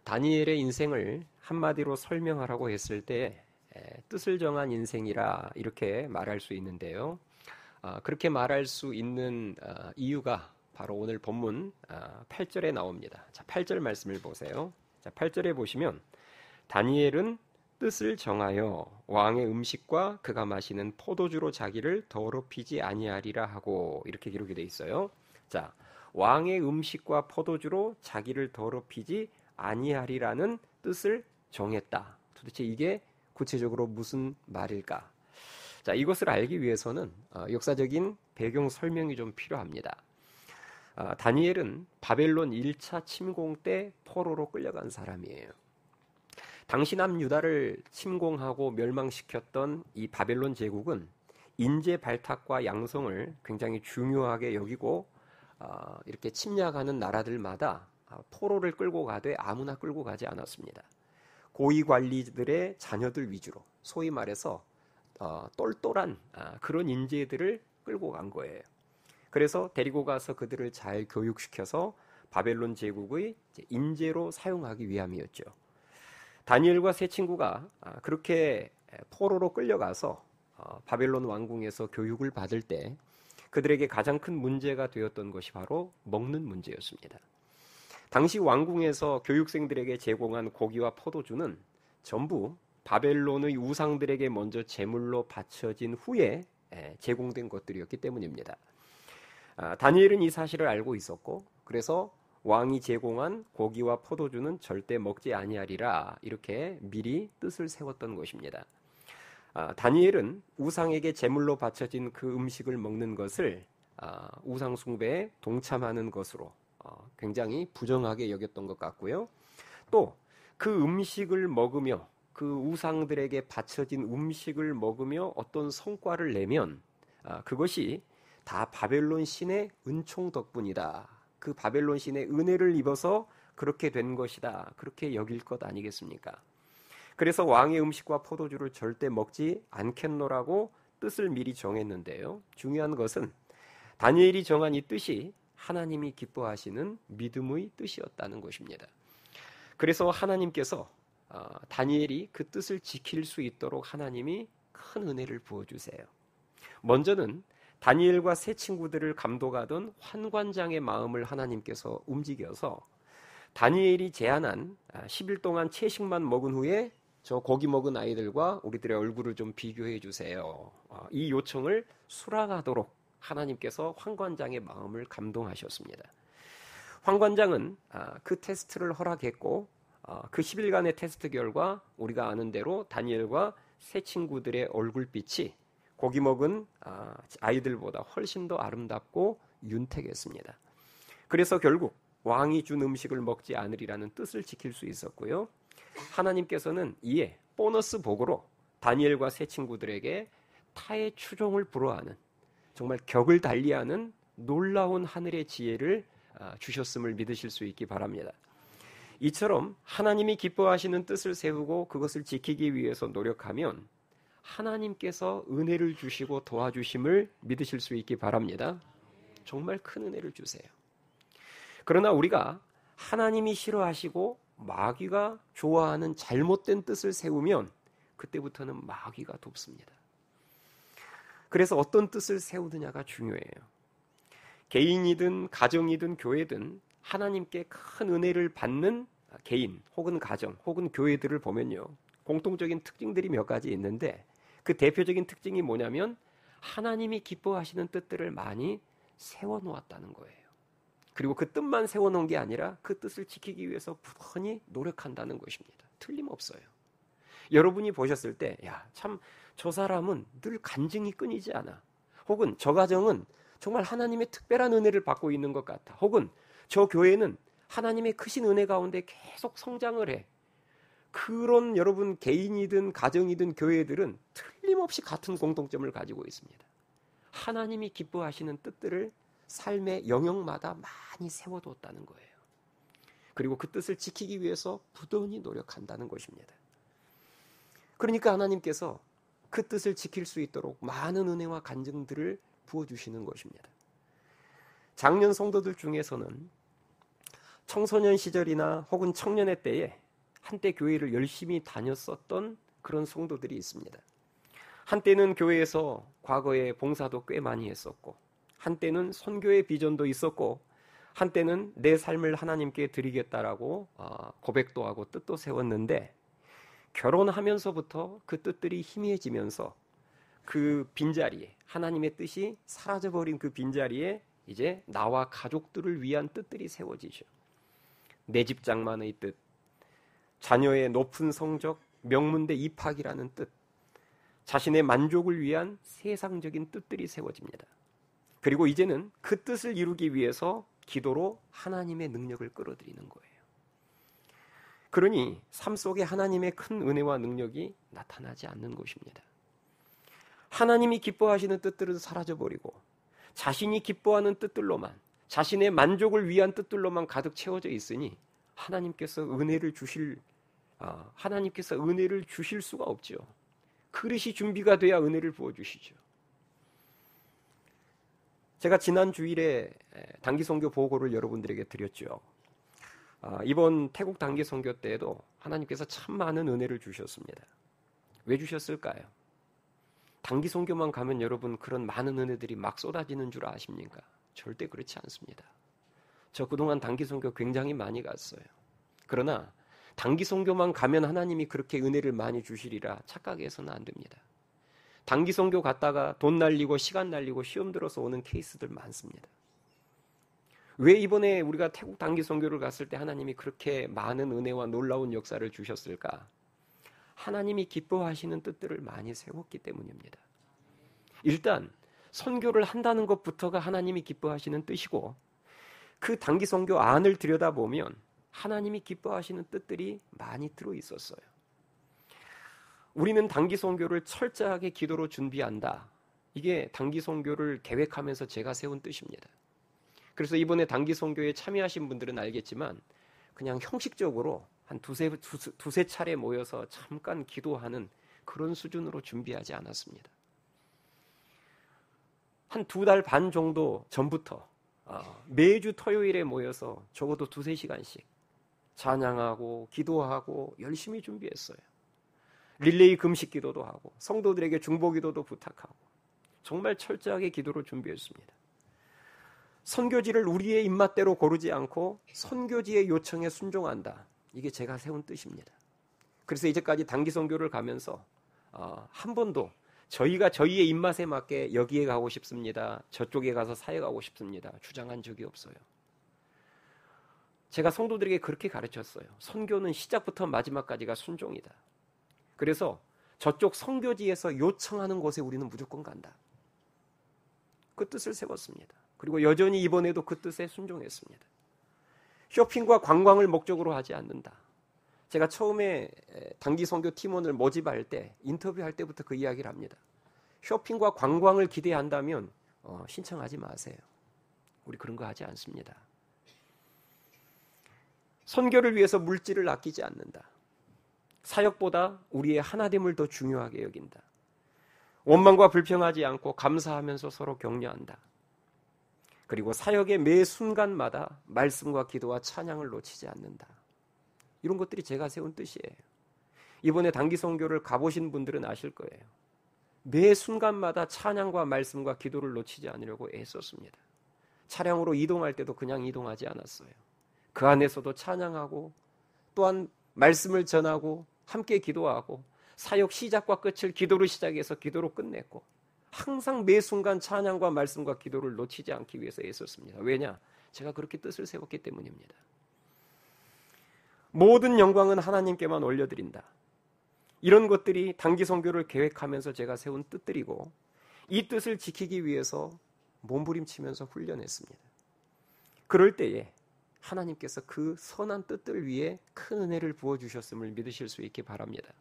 다니엘의 인생을 한마디로 설명하라고 했을 때 뜻을 정한 인생이라 이렇게 말할 수 있는데요. 그렇게 말할 수 있는 이유가 바로 오늘 본문 8절에 나옵니다. 자, 8절 말씀을 보세요. 자, 8절에 보시면 다니엘은 뜻을 정하여 왕의 음식과 그가 마시는 포도주로 자기를 더럽히지 아니하리라 하고 이렇게 기록이 되어 있어요. 자, 왕의 음식과 포도주로 자기를 더럽히지 아니하리라는 뜻을 정했다. 도대체 이게 구체적으로 무슨 말일까? 자, 이것을 알기 위해서는 역사적인 배경 설명이 좀 필요합니다. 다니엘은 바벨론 1차 침공 때 포로로 끌려간 사람이에요. 당시 남유다를 침공하고 멸망시켰던 이 바벨론 제국은 인재 발탁과 양성을 굉장히 중요하게 여기고 이렇게 침략하는 나라들마다 포로를 끌고 가되 아무나 끌고 가지 않았습니다. 고위 관리들의 자녀들 위주로 소위 말해서 똘똘한 그런 인재들을 끌고 간 거예요. 그래서 데리고 가서 그들을 잘 교육시켜서 바벨론 제국의 인재로 사용하기 위함이었죠. 다니엘과 세 친구가 그렇게 포로로 끌려가서 바벨론 왕궁에서 교육을 받을 때 그들에게 가장 큰 문제가 되었던 것이 바로 먹는 문제였습니다. 당시 왕궁에서 교육생들에게 제공한 고기와 포도주는 전부 바벨론의 우상들에게 먼저 제물로 바쳐진 후에 제공된 것들이었기 때문입니다. 다니엘은 이 사실을 알고 있었고 그래서 왕이 제공한 고기와 포도주는 절대 먹지 아니하리라 이렇게 미리 뜻을 세웠던 것입니다. 다니엘은 우상에게 제물로 바쳐진 그 음식을 먹는 것을 우상 숭배에 동참하는 것으로 굉장히 부정하게 여겼던 것 같고요. 또 그 음식을 먹으며 그 우상들에게 바쳐진 음식을 먹으며 어떤 성과를 내면 그것이 다 바벨론 신의 은총 덕분이다. 그 바벨론 신의 은혜를 입어서 그렇게 된 것이다. 그렇게 여길 것 아니겠습니까? 그래서 왕의 음식과 포도주를 절대 먹지 않겠노라고 뜻을 미리 정했는데요. 중요한 것은 다니엘이 정한 이 뜻이 하나님이 기뻐하시는 믿음의 뜻이었다는 것입니다. 그래서 하나님께서 다니엘이 그 뜻을 지킬 수 있도록 하나님이 큰 은혜를 부어주세요. 먼저는 다니엘과 세 친구들을 감독하던 환관장의 마음을 하나님께서 움직여서 다니엘이 제안한 10일 동안 채식만 먹은 후에 저 고기 먹은 아이들과 우리들의 얼굴을 좀 비교해 주세요. 이 요청을 수락하도록 하나님께서 환관장의 마음을 감동하셨습니다. 환관장은 그 테스트를 허락했고 그 10일간의 테스트 결과 우리가 아는 대로 다니엘과 세 친구들의 얼굴빛이 고기 먹은 아이들보다 훨씬 더 아름답고 윤택했습니다. 그래서 결국 왕이 준 음식을 먹지 않으리라는 뜻을 지킬 수 있었고요. 하나님께서는 이에 보너스 복으로 다니엘과 세 친구들에게 타의 추종을 불허하는 정말 격을 달리하는 놀라운 하늘의 지혜를 주셨음을 믿으실 수 있기 바랍니다. 이처럼 하나님이 기뻐하시는 뜻을 세우고 그것을 지키기 위해서 노력하면 하나님께서 은혜를 주시고 도와주심을 믿으실 수 있기 바랍니다. 정말 큰 은혜를 주세요. 그러나 우리가 하나님이 싫어하시고 마귀가 좋아하는 잘못된 뜻을 세우면 그때부터는 마귀가 돕습니다. 그래서 어떤 뜻을 세우느냐가 중요해요. 개인이든 가정이든 교회든 하나님께 큰 은혜를 받는 개인 혹은 가정 혹은 교회들을 보면요. 공통적인 특징들이 몇 가지 있는데 그 대표적인 특징이 뭐냐면 하나님이 기뻐하시는 뜻들을 많이 세워놓았다는 거예요. 그리고 그 뜻만 세워놓은 게 아니라 그 뜻을 지키기 위해서 부단히 노력한다는 것입니다. 틀림없어요. 여러분이 보셨을 때 야, 참 저 사람은 늘 간증이 끊이지 않아. 혹은 저 가정은 정말 하나님의 특별한 은혜를 받고 있는 것 같아. 혹은 저 교회는 하나님의 크신 은혜 가운데 계속 성장을 해. 그런 여러분 개인이든 가정이든 교회들은 틀림없이 같은 공통점을 가지고 있습니다. 하나님이 기뻐하시는 뜻들을 삶의 영역마다 많이 세워두었다는 거예요. 그리고 그 뜻을 지키기 위해서 부단히 노력한다는 것입니다. 그러니까 하나님께서 그 뜻을 지킬 수 있도록 많은 은혜와 간증들을 부어주시는 것입니다. 장년 성도들 중에서는 청소년 시절이나 혹은 청년의 때에 한때 교회를 열심히 다녔었던 그런 성도들이 있습니다. 한때는 교회에서 과거에 봉사도 꽤 많이 했었고, 한때는 선교의 비전도 있었고, 한때는 내 삶을 하나님께 드리겠다라고 고백도 하고 뜻도 세웠는데, 결혼하면서부터 그 뜻들이 희미해지면서 그 빈자리에, 하나님의 뜻이 사라져버린 그 빈자리에 이제 나와 가족들을 위한 뜻들이 세워지죠. 내 집 장만의 뜻, 자녀의 높은 성적, 명문대 입학이라는 뜻, 자신의 만족을 위한 세상적인 뜻들이 세워집니다. 그리고 이제는 그 뜻을 이루기 위해서 기도로 하나님의 능력을 끌어들이는 거예요. 그러니 삶 속에 하나님의 큰 은혜와 능력이 나타나지 않는 것입니다. 하나님이 기뻐하시는 뜻들은 사라져버리고 자신이 기뻐하는 뜻들로만, 자신의 만족을 위한 뜻들로만 가득 채워져 있으니 하나님께서 은혜를 주실 수가 없죠. 그릇이 준비가 돼야 은혜를 부어주시죠. 제가 지난 주일에 단기 선교 보고를 여러분들에게 드렸죠. 이번 태국 단기 선교 때에도 하나님께서 참 많은 은혜를 주셨습니다. 왜 주셨을까요? 단기 선교만 가면 여러분 그런 많은 은혜들이 막 쏟아지는 줄 아십니까? 절대 그렇지 않습니다. 저 그동안 단기 선교 굉장히 많이 갔어요. 그러나 단기 선교만 가면 하나님이 그렇게 은혜를 많이 주시리라 착각해서는 안 됩니다. 단기 선교 갔다가 돈 날리고 시간 날리고 시험 들어서 오는 케이스들 많습니다. 왜 이번에 우리가 태국 단기 선교를 갔을 때 하나님이 그렇게 많은 은혜와 놀라운 역사를 주셨을까? 하나님이 기뻐하시는 뜻들을 많이 세웠기 때문입니다. 일단 선교를 한다는 것부터가 하나님이 기뻐하시는 뜻이고, 그 단기 선교 안을 들여다보면 하나님이 기뻐하시는 뜻들이 많이 들어있었어요. 우리는 단기 선교를 철저하게 기도로 준비한다. 이게 단기 선교를 계획하면서 제가 세운 뜻입니다. 그래서 이번에 단기 선교에 참여하신 분들은 알겠지만 그냥 형식적으로 한 두세 차례 모여서 잠깐 기도하는 그런 수준으로 준비하지 않았습니다. 한 2달 반 정도 전부터 매주 토요일에 모여서 적어도 2-3시간씩 찬양하고 기도하고 열심히 준비했어요. 릴레이 금식 기도도 하고 성도들에게 중보 기도도 부탁하고 정말 철저하게 기도를 준비했습니다. 선교지를 우리의 입맛대로 고르지 않고 선교지의 요청에 순종한다. 이게 제가 세운 뜻입니다. 그래서 이제까지 단기 선교를 가면서 한 번도 저희가 저희의 입맛에 맞게 여기에 가고 싶습니다, 저쪽에 가서 사역하고 싶습니다 주장한 적이 없어요. 제가 성도들에게 그렇게 가르쳤어요. 선교는 시작부터 마지막까지가 순종이다. 그래서 저쪽 선교지에서 요청하는 곳에 우리는 무조건 간다. 그 뜻을 세웠습니다. 그리고 여전히 이번에도 그 뜻에 순종했습니다. 쇼핑과 관광을 목적으로 하지 않는다. 제가 처음에 단기 선교 팀원을 모집할 때, 인터뷰할 때부터 그 이야기를 합니다. 쇼핑과 관광을 기대한다면 신청하지 마세요. 우리 그런 거 하지 않습니다. 선교를 위해서 물질을 아끼지 않는다. 사역보다 우리의 하나됨을 더 중요하게 여긴다. 원망과 불평하지 않고 감사하면서 서로 격려한다. 그리고 사역의 매 순간마다 말씀과 기도와 찬양을 놓치지 않는다. 이런 것들이 제가 세운 뜻이에요. 이번에 단기 선교를 가보신 분들은 아실 거예요. 매 순간마다 찬양과 말씀과 기도를 놓치지 않으려고 애썼습니다. 차량으로 이동할 때도 그냥 이동하지 않았어요. 그 안에서도 찬양하고 또한 말씀을 전하고 함께 기도하고 사역 시작과 끝을 기도로 시작해서 기도로 끝냈고 항상 매 순간 찬양과 말씀과 기도를 놓치지 않기 위해서 애썼습니다. 왜냐? 제가 그렇게 뜻을 세웠기 때문입니다. 모든 영광은 하나님께만 올려드린다. 이런 것들이 단기 선교를 계획하면서 제가 세운 뜻들이고 이 뜻을 지키기 위해서 몸부림치면서 훈련했습니다. 그럴 때에 하나님께서 그 선한 뜻들 위에 큰 은혜를 부어주셨음을 믿으실 수 있기 바랍니다.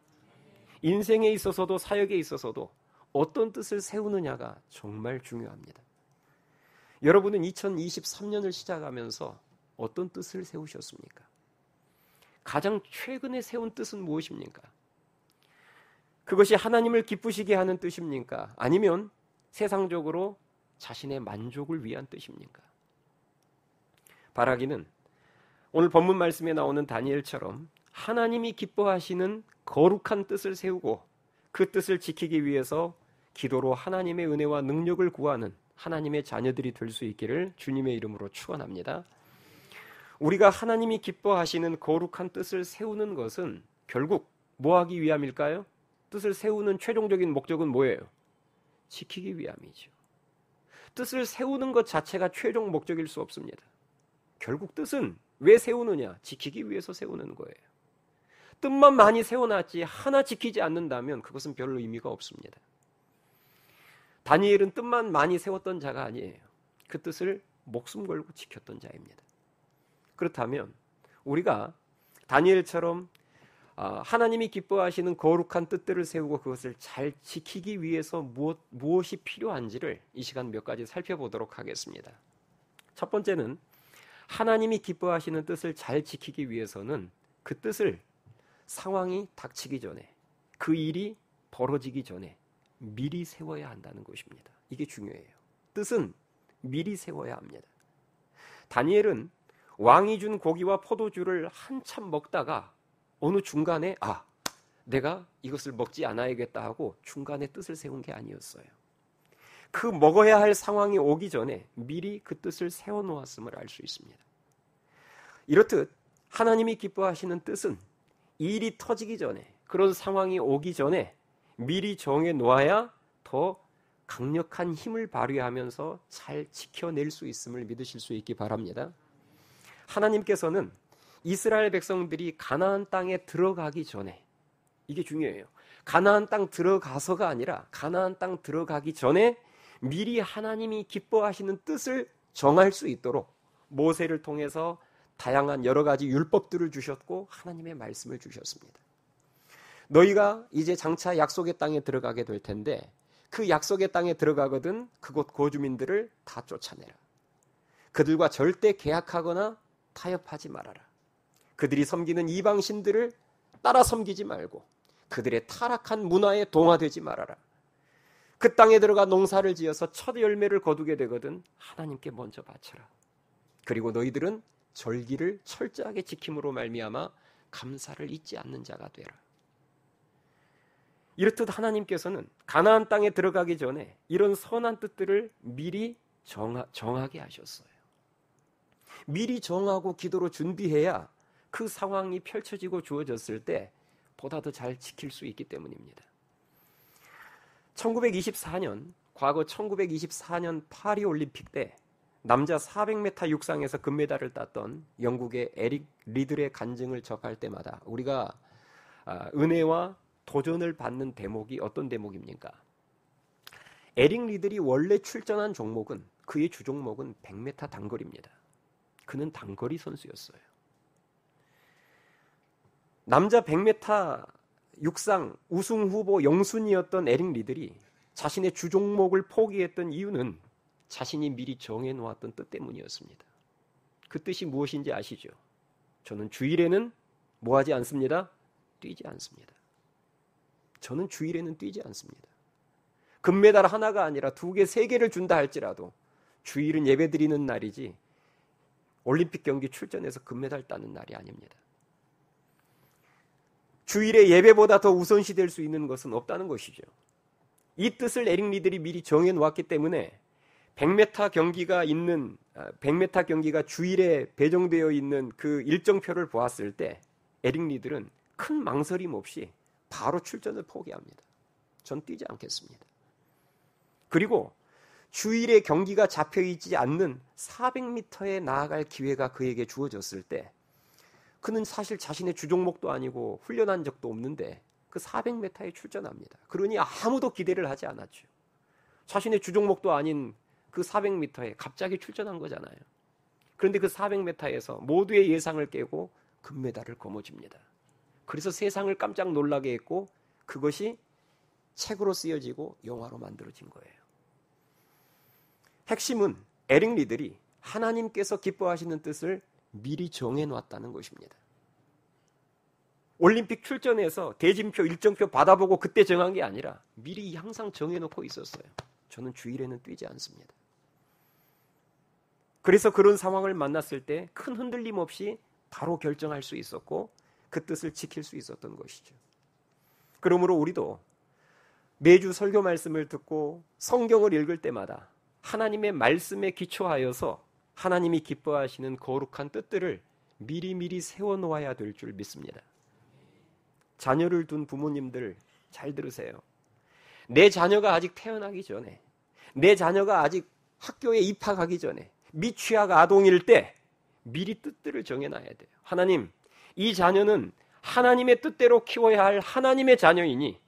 인생에 있어서도 사역에 있어서도 어떤 뜻을 세우느냐가 정말 중요합니다. 여러분은 2023년을 시작하면서 어떤 뜻을 세우셨습니까? 가장 최근에 세운 뜻은 무엇입니까? 그것이 하나님을 기쁘시게 하는 뜻입니까? 아니면 세상적으로 자신의 만족을 위한 뜻입니까? 바라기는 오늘 본문 말씀에 나오는 다니엘처럼 하나님이 기뻐하시는 거룩한 뜻을 세우고 그 뜻을 지키기 위해서 기도로 하나님의 은혜와 능력을 구하는 하나님의 자녀들이 될 수 있기를 주님의 이름으로 축원합니다. 우리가 하나님이 기뻐하시는 거룩한 뜻을 세우는 것은 결국 뭐 하기 위함일까요? 뜻을 세우는 최종적인 목적은 뭐예요? 지키기 위함이죠. 뜻을 세우는 것 자체가 최종 목적일 수 없습니다. 결국 뜻은 왜 세우느냐? 지키기 위해서 세우는 거예요. 뜻만 많이 세워놨지 하나 지키지 않는다면 그것은 별로 의미가 없습니다. 다니엘은 뜻만 많이 세웠던 자가 아니에요. 그 뜻을 목숨 걸고 지켰던 자입니다. 그렇다면 우리가 다니엘처럼 하나님이 기뻐하시는 거룩한 뜻들을 세우고 그것을 잘 지키기 위해서 무엇이 필요한지를 이 시간 몇 가지 살펴보도록 하겠습니다. 첫 번째는 하나님이 기뻐하시는 뜻을 잘 지키기 위해서는 그 뜻을 상황이 닥치기 전에, 그 일이 벌어지기 전에 미리 세워야 한다는 것입니다. 이게 중요해요. 뜻은 미리 세워야 합니다. 다니엘은 왕이 준 고기와 포도주를 한참 먹다가 어느 중간에 내가 이것을 먹지 않아야겠다 하고 중간에 뜻을 세운 게 아니었어요. 그 먹어야 할 상황이 오기 전에 미리 그 뜻을 세워놓았음을 알 수 있습니다. 이렇듯 하나님이 기뻐하시는 뜻은 일이 터지기 전에, 그런 상황이 오기 전에 미리 정해 놓아야 더 강력한 힘을 발휘하면서 잘 지켜낼 수 있음을 믿으실 수 있기 바랍니다. 하나님께서는 이스라엘 백성들이 가나안 땅에 들어가기 전에, 이게 중요해요. 가나안 땅 들어가서가 아니라 가나안 땅 들어가기 전에 미리 하나님이 기뻐하시는 뜻을 정할 수 있도록 모세를 통해서 다양한 여러 가지 율법들을 주셨고 하나님의 말씀을 주셨습니다. 너희가 이제 장차 약속의 땅에 들어가게 될 텐데 그 약속의 땅에 들어가거든 그곳 거주민들을 다 쫓아내라. 그들과 절대 계약하거나 타협하지 말아라. 그들이 섬기는 이방신들을 따라 섬기지 말고 그들의 타락한 문화에 동화되지 말아라. 그 땅에 들어가 농사를 지어서 첫 열매를 거두게 되거든 하나님께 먼저 바쳐라. 그리고 너희들은 절기를 철저하게 지킴으로 말미암아 감사를 잊지 않는 자가 되라. 이렇듯 하나님께서는 가나안 땅에 들어가기 전에 이런 선한 뜻들을 미리 정하게 하셨어요. 미리 정하고 기도로 준비해야 그 상황이 펼쳐지고 주어졌을 때 보다 더 잘 지킬 수 있기 때문입니다. 1924년, 과거 1924년 파리 올림픽 때 남자 400m 육상에서 금메달을 땄던 영국의 에릭 리들의 간증을 접할 때마다 우리가 은혜와 도전을 받는 대목이 어떤 대목입니까? 에릭 리들이 원래 출전한 종목은, 그의 주종목은 100m 단거리입니다. 그는 단거리 선수였어요. 남자 100m 육상 우승 후보 영순이었던 에릭 리들이 자신의 주종목을 포기했던 이유는 자신이 미리 정해놓았던 뜻 때문이었습니다. 그 뜻이 무엇인지 아시죠? 저는 주일에는 뭐하지 않습니다? 뛰지 않습니다. 저는 주일에는 뛰지 않습니다. 금메달 하나가 아니라 2개, 3개를 준다 할지라도 주일은 예배드리는 날이지 올림픽 경기 출전해서 금메달 따는 날이 아닙니다. 주일에 예배보다 더 우선시 될 수 있는 것은 없다는 것이죠. 이 뜻을 에릭 리들이 미리 정해놓았기 때문에 100m 경기가 주일에 배정되어 있는 그 일정표를 보았을 때 에릭 리들은 큰 망설임 없이 바로 출전을 포기합니다. 전 뛰지 않겠습니다. 그리고 주일에 경기가 잡혀있지 않는 400m에 나아갈 기회가 그에게 주어졌을 때 그는 사실 자신의 주종목도 아니고 훈련한 적도 없는데 그 400m에 출전합니다. 그러니 아무도 기대를 하지 않았죠. 자신의 주종목도 아닌 그 400m에 갑자기 출전한 거잖아요. 그런데 그 400m에서 모두의 예상을 깨고 금메달을 거머쥡니다. 그래서 세상을 깜짝 놀라게 했고 그것이 책으로 쓰여지고 영화로 만들어진 거예요. 핵심은 에릭 리들이 하나님께서 기뻐하시는 뜻을 미리 정해놨다는 것입니다. 올림픽 출전해서 대진표, 일정표 받아보고 그때 정한 게 아니라 미리 항상 정해놓고 있었어요. 저는 주일에는 뛰지 않습니다. 그래서 그런 상황을 만났을 때 큰 흔들림 없이 바로 결정할 수 있었고 그 뜻을 지킬 수 있었던 것이죠. 그러므로 우리도 매주 설교 말씀을 듣고 성경을 읽을 때마다 하나님의 말씀에 기초하여서 하나님이 기뻐하시는 거룩한 뜻들을 미리미리 세워놓아야 될 줄 믿습니다. 자녀를 둔 부모님들 잘 들으세요. 내 자녀가 아직 태어나기 전에, 내 자녀가 아직 학교에 입학하기 전에, 미취학 아동일 때 미리 뜻들을 정해놔야 돼요. 하나님, 이 자녀는 하나님의 뜻대로 키워야 할 하나님의 자녀이니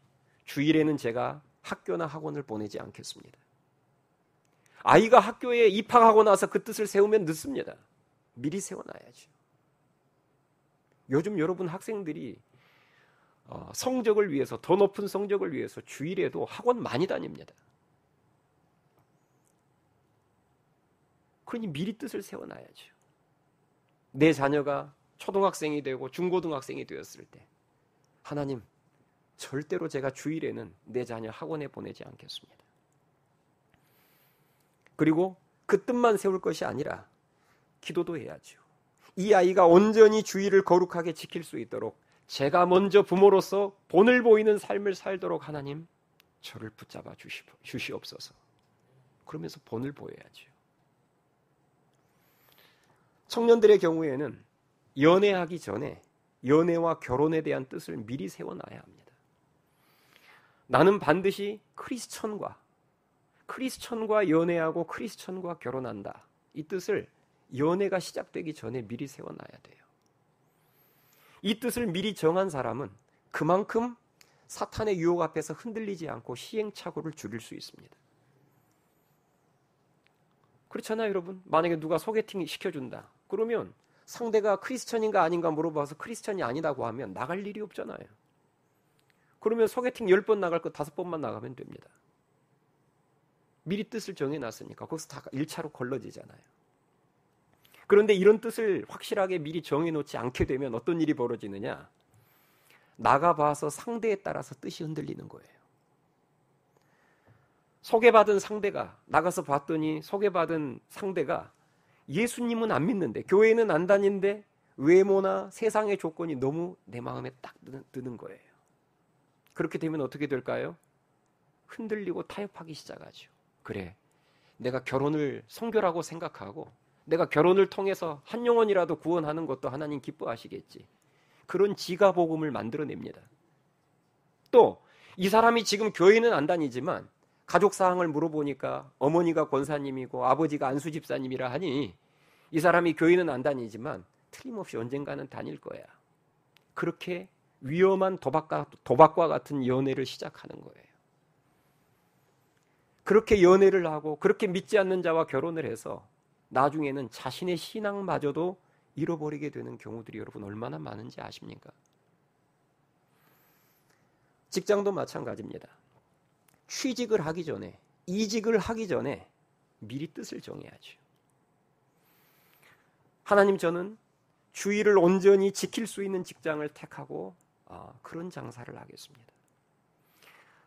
주일에는 제가 학교나 학원을 보내지 않겠습니다. 아이가 학교에 입학하고 나서 그 뜻을 세우면 늦습니다. 미리 세워놔야죠. 요즘 여러분 학생들이 성적을 위해서, 더 높은 성적을 위해서 주일에도 학원 많이 다닙니다. 그러니 미리 뜻을 세워놔야죠. 내 자녀가 초등학생이 되고 중고등학생이 되었을 때 하나님, 절대로 제가 주일에는 내 자녀 학원에 보내지 않겠습니다. 그리고 그 뜻만 세울 것이 아니라 기도도 해야죠. 이 아이가 온전히 주일을 거룩하게 지킬 수 있도록 제가 먼저 부모로서 본을 보이는 삶을 살도록 하나님 저를 붙잡아 주시옵소서. 그러면서 본을 보여야죠. 청년들의 경우에는 연애하기 전에 연애와 결혼에 대한 뜻을 미리 세워놔야 합니다. 나는 반드시 크리스천과 연애하고 크리스천과 결혼한다. 이 뜻을 연애가 시작되기 전에 미리 세워놔야 돼요. 이 뜻을 미리 정한 사람은 그만큼 사탄의 유혹 앞에서 흔들리지 않고 시행착오를 줄일 수 있습니다. 그렇잖아요, 여러분. 만약에 누가 소개팅 시켜준다. 그러면 상대가 크리스천인가 아닌가 물어봐서 크리스천이 아니라고 하면 나갈 일이 없잖아요. 그러면 소개팅 10번 나갈 거 5번만 나가면 됩니다. 미리 뜻을 정해놨으니까 거기서 다 1차로 걸러지잖아요. 그런데 이런 뜻을 확실하게 미리 정해놓지 않게 되면 어떤 일이 벌어지느냐? 나가봐서 상대에 따라서 뜻이 흔들리는 거예요. 소개받은 상대가, 나가서 봤더니 소개받은 상대가 예수님은 안 믿는데, 교회는 안 다니는데 외모나 세상의 조건이 너무 내 마음에 딱 드는 거예요. 그렇게 되면 어떻게 될까요? 흔들리고 타협하기 시작하죠. 그래, 내가 결혼을 성결하고 생각하고 내가 결혼을 통해서 한 영혼이라도 구원하는 것도 하나님 기뻐하시겠지. 그런 지가복음을 만들어냅니다. 또 이 사람이 지금 교회는 안 다니지만 가족 사항을 물어보니까 어머니가 권사님이고 아버지가 안수 집사님이라 하니 이 사람이 교회는 안 다니지만 틀림없이 언젠가는 다닐 거야. 그렇게 위험한 도박과 같은 연애를 시작하는 거예요. 그렇게 연애를 하고 그렇게 믿지 않는 자와 결혼을 해서 나중에는 자신의 신앙마저도 잃어버리게 되는 경우들이 여러분 얼마나 많은지 아십니까? 직장도 마찬가지입니다. 취직을 하기 전에, 이직을 하기 전에 미리 뜻을 정해야죠. 하나님, 저는 주의를 온전히 지킬 수 있는 직장을 택하고 그런 장사를 하겠습니다.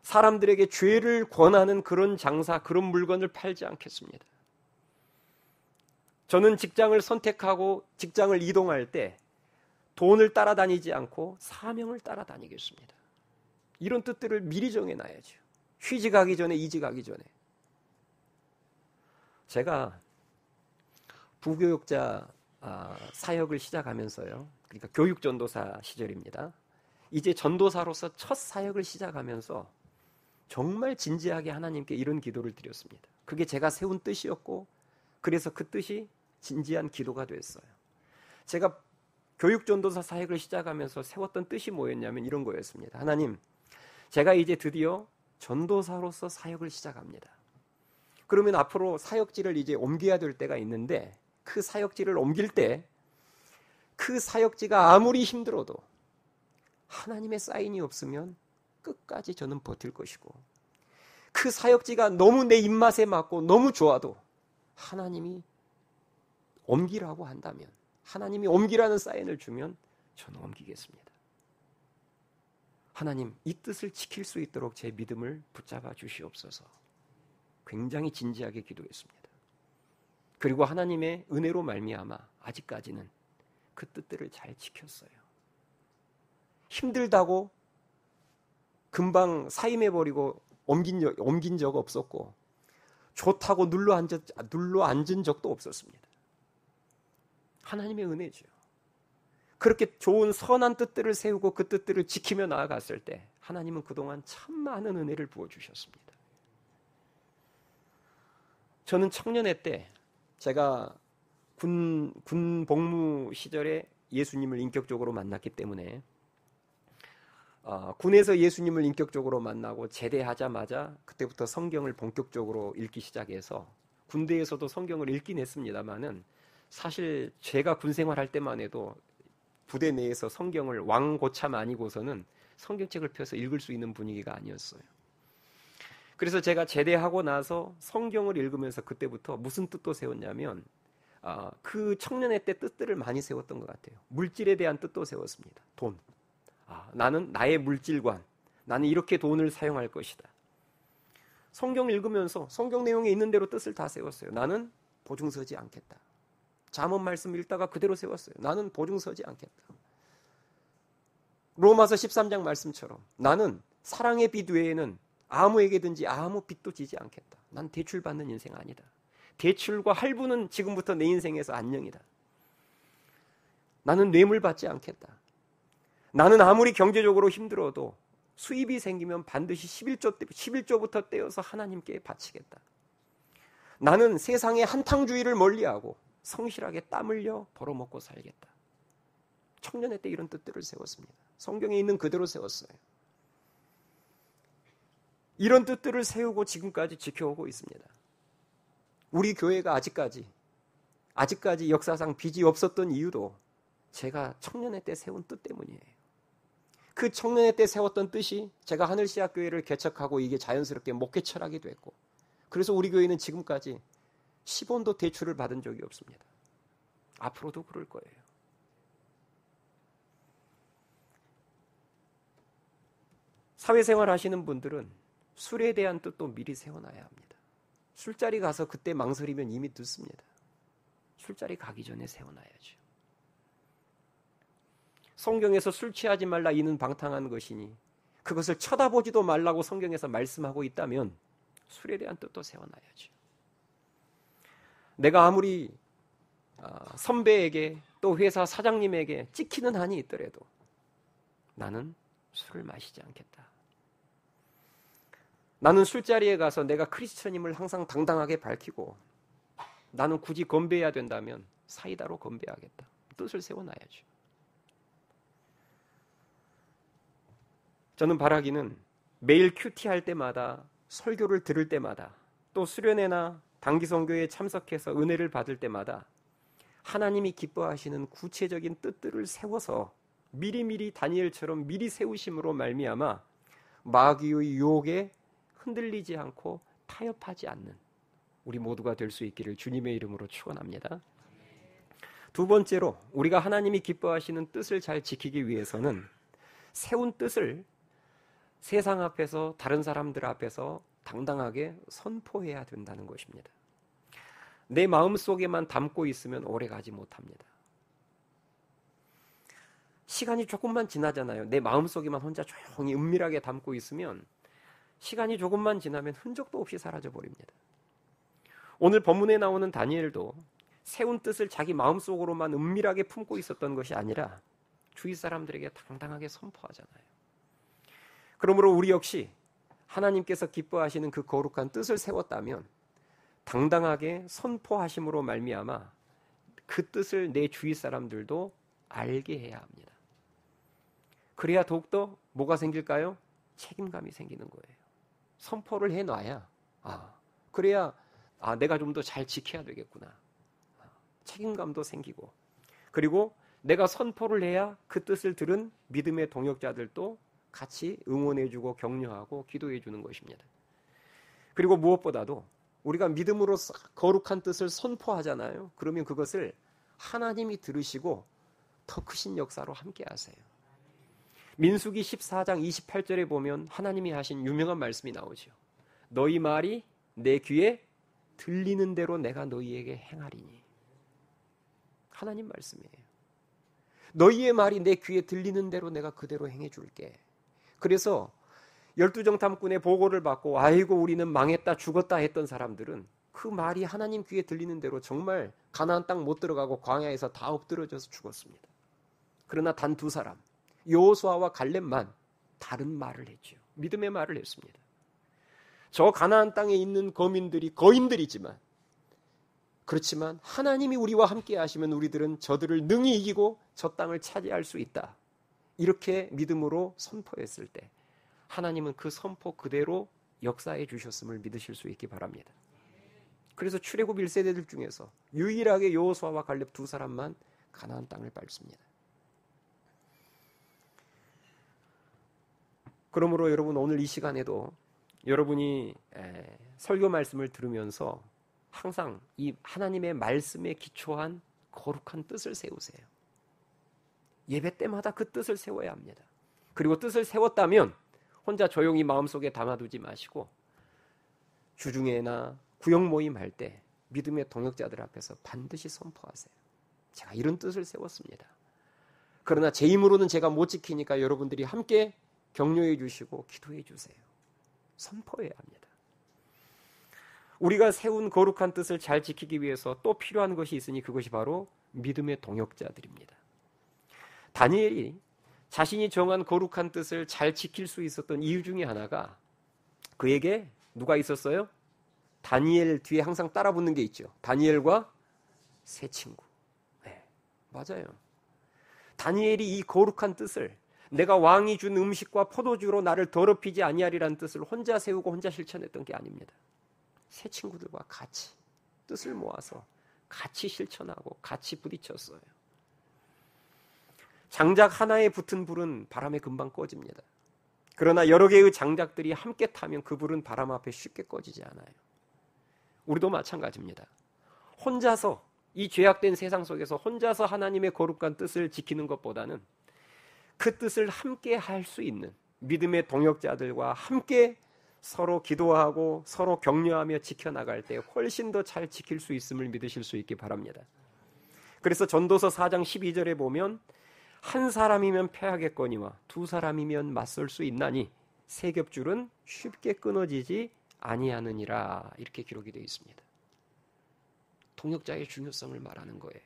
사람들에게 죄를 권하는 그런 장사, 그런 물건을 팔지 않겠습니다. 저는 직장을 선택하고 직장을 이동할 때 돈을 따라다니지 않고 사명을 따라다니겠습니다. 이런 뜻들을 미리 정해놔야죠. 취직하기 전에, 이직하기 전에. 제가 부교육자 사역을 시작하면서요. 그러니까 교육전도사 시절입니다. 이제 전도사로서 첫 사역을 시작하면서 정말 진지하게 하나님께 이런 기도를 드렸습니다. 그게 제가 세운 뜻이었고 그래서 그 뜻이 진지한 기도가 됐어요. 제가 교육전도사 사역을 시작하면서 세웠던 뜻이 뭐였냐면 이런 거였습니다. 하나님, 제가 이제 드디어 전도사로서 사역을 시작합니다. 그러면 앞으로 사역지를 이제 옮겨야 될 때가 있는데 그 사역지를 옮길 때 그 사역지가 아무리 힘들어도 하나님의 사인이 없으면 끝까지 저는 버틸 것이고 그 사역지가 너무 내 입맛에 맞고 너무 좋아도 하나님이 옮기라고 한다면, 하나님이 옮기라는 사인을 주면 저는 옮기겠습니다. 하나님, 이 뜻을 지킬 수 있도록 제 믿음을 붙잡아 주시옵소서. 굉장히 진지하게 기도했습니다. 그리고 하나님의 은혜로 말미암아 아직까지는 그 뜻들을 잘 지켰어요. 힘들다고 금방 사임해버리고 옮긴 적 없었고, 좋다고 눌러 앉은 적도 없었습니다. 하나님의 은혜죠. 그렇게 좋은 선한 뜻들을 세우고 그 뜻들을 지키며 나아갔을 때 하나님은 그동안 참 많은 은혜를 부어주셨습니다. 저는 청년회 때 제가 군 복무 시절에 예수님을 인격적으로 만났기 때문에 군에서 예수님을 인격적으로 만나고 제대하자마자 그때부터 성경을 본격적으로 읽기 시작해서 군대에서도 성경을 읽긴 했습니다만은 사실 제가 군 생활할 때만 해도 부대 내에서 성경을 왕고참 아니고서는 성경책을 펴서 읽을 수 있는 분위기가 아니었어요. 그래서 제가 제대하고 나서 성경을 읽으면서 그때부터 무슨 뜻도 세웠냐면 그 청년회 때 뜻들을 많이 세웠던 것 같아요. 물질에 대한 뜻도 세웠습니다. 돈. 나는 나의 물질관, 나는 이렇게 돈을 사용할 것이다. 성경 읽으면서 성경 내용에 있는 대로 뜻을 다 세웠어요. 나는 보증 서지 않겠다. 잠언 말씀 읽다가 그대로 세웠어요. 나는 보증 서지 않겠다. 로마서 13장 말씀처럼 나는 사랑의 빚 외에는 아무에게든지 아무 빚도 지지 않겠다. 난 대출 받는 인생 아니다. 대출과 할부는 지금부터 내 인생에서 안녕이다. 나는 뇌물 받지 않겠다. 나는 아무리 경제적으로 힘들어도 수입이 생기면 반드시 11조부터 떼어서 하나님께 바치겠다. 나는 세상의 한탕주의를 멀리하고 성실하게 땀 흘려 벌어먹고 살겠다. 청년회 때 이런 뜻들을 세웠습니다. 성경에 있는 그대로 세웠어요. 이런 뜻들을 세우고 지금까지 지켜오고 있습니다. 우리 교회가 아직까지 역사상 빚이 없었던 이유도 제가 청년회 때 세운 뜻 때문이에요. 그 청년회 때 세웠던 뜻이 제가 하늘시학교회를 개척하고 이게 자연스럽게 목회 철학이 됐고, 그래서 우리 교회는 지금까지 10원도 대출을 받은 적이 없습니다. 앞으로도 그럴 거예요. 사회생활 하시는 분들은 술에 대한 뜻도 미리 세워놔야 합니다. 술자리 가서 그때 망설이면 이미 늦습니다. 술자리 가기 전에 세워놔야죠. 성경에서 술 취하지 말라 이는 방탕한 것이니 그것을 쳐다보지도 말라고 성경에서 말씀하고 있다면 술에 대한 뜻도 세워놔야죠. 내가 아무리 선배에게 또 회사 사장님에게 찍히는 한이 있더라도 나는 술을 마시지 않겠다. 나는 술자리에 가서 내가 크리스천임을 항상 당당하게 밝히고 나는 굳이 건배해야 된다면 사이다로 건배하겠다. 뜻을 세워놔야죠. 저는 바라기는 매일 큐티 할 때마다 설교를 들을 때마다 또 수련회나 단기 선교에 참석해서 은혜를 받을 때마다 하나님이 기뻐하시는 구체적인 뜻들을 세워서 미리미리 다니엘처럼 미리 세우심으로 말미암아 마귀의 유혹에 흔들리지 않고 타협하지 않는 우리 모두가 될 수 있기를 주님의 이름으로 축원합니다. 두 번째로 우리가 하나님이 기뻐하시는 뜻을 잘 지키기 위해서는 세운 뜻을 세상 앞에서 다른 사람들 앞에서 당당하게 선포해야 된다는 것입니다. 내 마음속에만 담고 있으면 오래 가지 못합니다. 시간이 조금만 지나잖아요. 내 마음속에만 혼자 조용히 은밀하게 담고 있으면 시간이 조금만 지나면 흔적도 없이 사라져버립니다. 오늘 본문에 나오는 다니엘도 세운 뜻을 자기 마음속으로만 은밀하게 품고 있었던 것이 아니라 주위 사람들에게 당당하게 선포하잖아요. 그러므로 우리 역시 하나님께서 기뻐하시는 그 거룩한 뜻을 세웠다면 당당하게 선포하심으로 말미암아 그 뜻을 내 주위 사람들도 알게 해야 합니다. 그래야 더욱더 뭐가 생길까요? 책임감이 생기는 거예요. 선포를 해놔야 그래야 내가 좀 더 잘 지켜야 되겠구나. 책임감도 생기고 그리고 내가 선포를 해야 그 뜻을 들은 믿음의 동역자들도 같이 응원해주고 격려하고 기도해주는 것입니다. 그리고 무엇보다도 우리가 믿음으로 거룩한 뜻을 선포하잖아요. 그러면 그것을 하나님이 들으시고 더 크신 역사로 함께 하세요. 민수기 14장 28절에 보면 하나님이 하신 유명한 말씀이 나오죠. 너희 말이 내 귀에 들리는 대로 내가 너희에게 행하리니. 하나님 말씀이에요. 너희의 말이 내 귀에 들리는 대로 내가 그대로 행해줄게. 그래서 12정탐꾼의 보고를 받고 아이고 우리는 망했다 죽었다 했던 사람들은 그 말이 하나님 귀에 들리는 대로 정말 가나안 땅 못 들어가고 광야에서 다 엎드러져서 죽었습니다. 그러나 단 두 사람, 여호수아와 갈렙만 다른 말을 했죠. 믿음의 말을 했습니다. 저 가나안 땅에 있는 거민들이 거인들이지만, 그렇지만 하나님이 우리와 함께 하시면 우리들은 저들을 능히 이기고 저 땅을 차지할 수 있다. 이렇게 믿음으로 선포했을 때 하나님은 그 선포 그대로 역사해 주셨음을 믿으실 수 있기 바랍니다. 그래서 출애굽 1세대들 중에서 유일하게 여호수아와 갈렙 두 사람만 가나안 땅을 밟습니다. 그러므로 여러분 오늘 이 시간에도 여러분이 설교 말씀을 들으면서 항상 이 하나님의 말씀에 기초한 거룩한 뜻을 세우세요. 예배 때마다 그 뜻을 세워야 합니다. 그리고 뜻을 세웠다면 혼자 조용히 마음속에 담아두지 마시고 주중회나 구역 모임 할 때 믿음의 동역자들 앞에서 반드시 선포하세요. 제가 이런 뜻을 세웠습니다. 그러나 제 힘으로는 제가 못 지키니까 여러분들이 함께 격려해 주시고 기도해 주세요. 선포해야 합니다. 우리가 세운 거룩한 뜻을 잘 지키기 위해서 또 필요한 것이 있으니 그것이 바로 믿음의 동역자들입니다. 다니엘이 자신이 정한 거룩한 뜻을 잘 지킬 수 있었던 이유 중에 하나가 그에게 누가 있었어요? 다니엘 뒤에 항상 따라붙는 게 있죠. 다니엘과 세 친구. 네, 맞아요. 다니엘이 이 거룩한 뜻을 내가 왕이 준 음식과 포도주로 나를 더럽히지 아니하리라는 뜻을 혼자 세우고 혼자 실천했던 게 아닙니다. 세 친구들과 같이 뜻을 모아서 같이 실천하고 같이 부딪혔어요. 장작 하나에 붙은 불은 바람에 금방 꺼집니다. 그러나 여러 개의 장작들이 함께 타면 그 불은 바람 앞에 쉽게 꺼지지 않아요. 우리도 마찬가지입니다. 혼자서 이 죄악된 세상 속에서 혼자서 하나님의 거룩한 뜻을 지키는 것보다는 그 뜻을 함께 할 수 있는 믿음의 동역자들과 함께 서로 기도하고 서로 격려하며 지켜나갈 때 훨씬 더 잘 지킬 수 있음을 믿으실 수 있기 바랍니다. 그래서 전도서 4장 12절에 보면 한 사람이면 패하겠거니와 두 사람이면 맞설 수 있나니 세 겹줄은 쉽게 끊어지지 아니하느니라 이렇게 기록이 되어 있습니다. 동역자의 중요성을 말하는 거예요.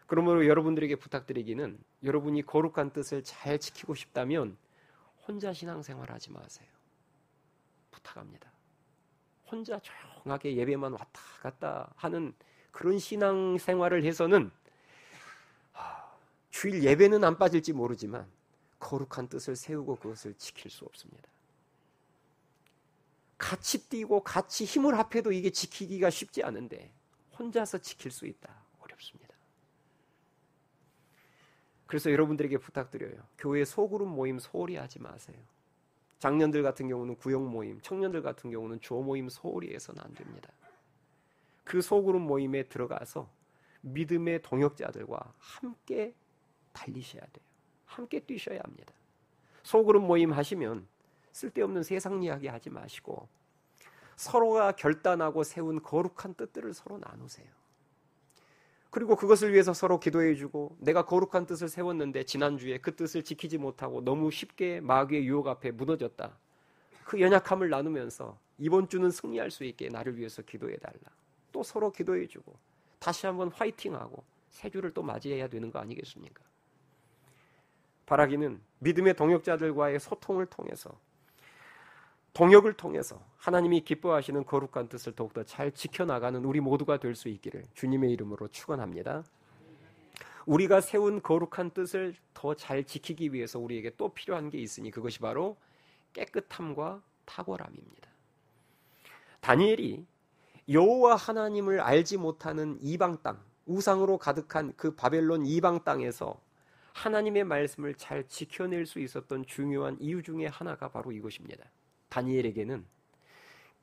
그러므로 여러분들에게 부탁드리기는 여러분이 거룩한 뜻을 잘 지키고 싶다면 혼자 신앙생활하지 마세요. 부탁합니다. 혼자 조용하게 예배만 왔다 갔다 하는 그런 신앙생활을 해서는 주일 예배는 안 빠질지 모르지만 거룩한 뜻을 세우고 그것을 지킬 수 없습니다. 같이 뛰고 같이 힘을 합해도 이게 지키기가 쉽지 않은데 혼자서 지킬 수 있다. 어렵습니다. 그래서 여러분들에게 부탁드려요. 교회 소그룹 모임 소홀히 하지 마세요. 장년들 같은 경우는 구역 모임, 청년들 같은 경우는 조 모임 소홀히 해서는 안 됩니다. 그 소그룹 모임에 들어가서 믿음의 동역자들과 함께 달리셔야 돼요. 함께 뛰셔야 합니다. 소그룹 모임 하시면 쓸데없는 세상 이야기 하지 마시고 서로가 결단하고 세운 거룩한 뜻들을 서로 나누세요. 그리고 그것을 위해서 서로 기도해주고 내가 거룩한 뜻을 세웠는데 지난주에 그 뜻을 지키지 못하고 너무 쉽게 마귀의 유혹 앞에 무너졌다. 그 연약함을 나누면서 이번 주는 승리할 수 있게 나를 위해서 기도해달라. 또 서로 기도해주고 다시 한번 화이팅하고 새 주를 또 맞이해야 되는 거 아니겠습니까? 바라기는 믿음의 동역자들과의 소통을 통해서 동역을 통해서 하나님이 기뻐하시는 거룩한 뜻을 더욱더 잘 지켜나가는 우리 모두가 될 수 있기를 주님의 이름으로 축원합니다. 우리가 세운 거룩한 뜻을 더 잘 지키기 위해서 우리에게 또 필요한 게 있으니 그것이 바로 깨끗함과 탁월함입니다. 다니엘이 여호와 하나님을 알지 못하는 이방 땅, 우상으로 가득한 그 바벨론 이방 땅에서 하나님의 말씀을 잘 지켜낼 수 있었던 중요한 이유 중에 하나가 바로 이것입니다. 다니엘에게는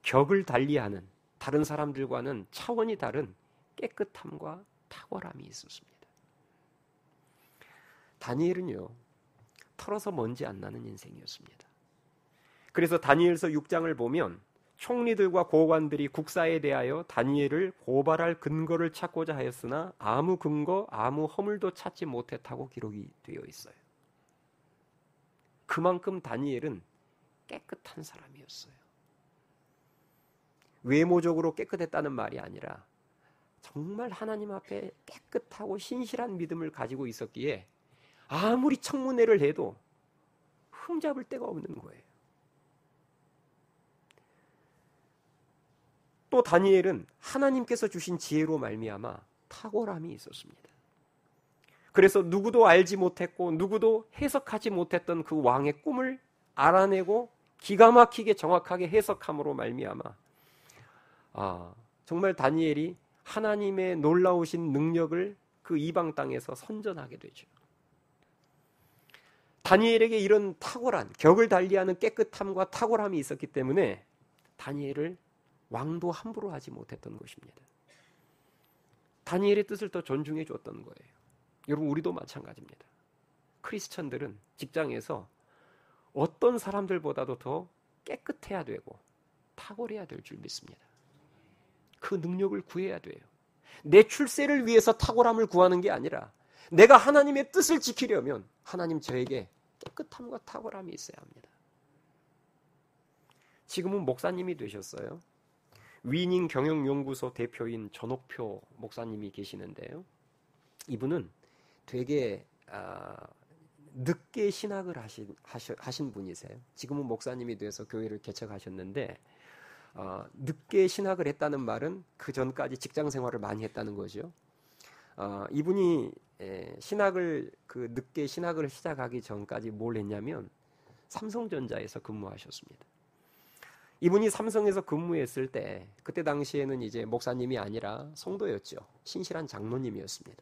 격을 달리하는 다른 사람들과는 차원이 다른 깨끗함과 탁월함이 있었습니다. 다니엘은요, 털어서 먼지 안 나는 인생이었습니다. 그래서 다니엘서 6장을 보면 총리들과 고관들이 국사에 대하여 다니엘을 고발할 근거를 찾고자 하였으나 아무 근거, 아무 허물도 찾지 못했다고 기록이 되어 있어요. 그만큼 다니엘은 깨끗한 사람이었어요. 외모적으로 깨끗했다는 말이 아니라 정말 하나님 앞에 깨끗하고 신실한 믿음을 가지고 있었기에 아무리 청문회를 해도 흠잡을 데가 없는 거예요. 또 다니엘은 하나님께서 주신 지혜로 말미암아 탁월함이 있었습니다. 그래서 누구도 알지 못했고 누구도 해석하지 못했던 그 왕의 꿈을 알아내고 기가 막히게 정확하게 해석함으로 말미암아 정말 다니엘이 하나님의 놀라우신 능력을 그 이방 땅에서 선전하게 되죠. 다니엘에게 이런 탁월한 격을 달리하는 깨끗함과 탁월함이 있었기 때문에 다니엘을 왕도 함부로 하지 못했던 것입니다. 다니엘의 뜻을 더 존중해 줬던 거예요. 여러분, 우리도 마찬가지입니다. 크리스천들은 직장에서 어떤 사람들보다도 더 깨끗해야 되고 탁월해야 될 줄 믿습니다. 그 능력을 구해야 돼요. 내 출세를 위해서 탁월함을 구하는 게 아니라 내가 하나님의 뜻을 지키려면 하나님 저에게 깨끗함과 탁월함이 있어야 합니다. 지금은 목사님이 되셨어요. 위닝 경영연구소 대표인 전옥표 목사님이 계시는데요. 이분은 되게 늦게 신학을 하신 분이세요. 지금은 목사님이 돼서 교회를 개척하셨는데 늦게 신학을 했다는 말은 그 전까지 직장 생활을 많이 했다는 거죠. 이분이 늦게 신학을 시작하기 전까지 뭘 했냐면 삼성전자에서 근무하셨습니다. 이분이 삼성에서 근무했을 때 그때 당시에는 이제 목사님이 아니라 성도였죠. 신실한 장로님이었습니다.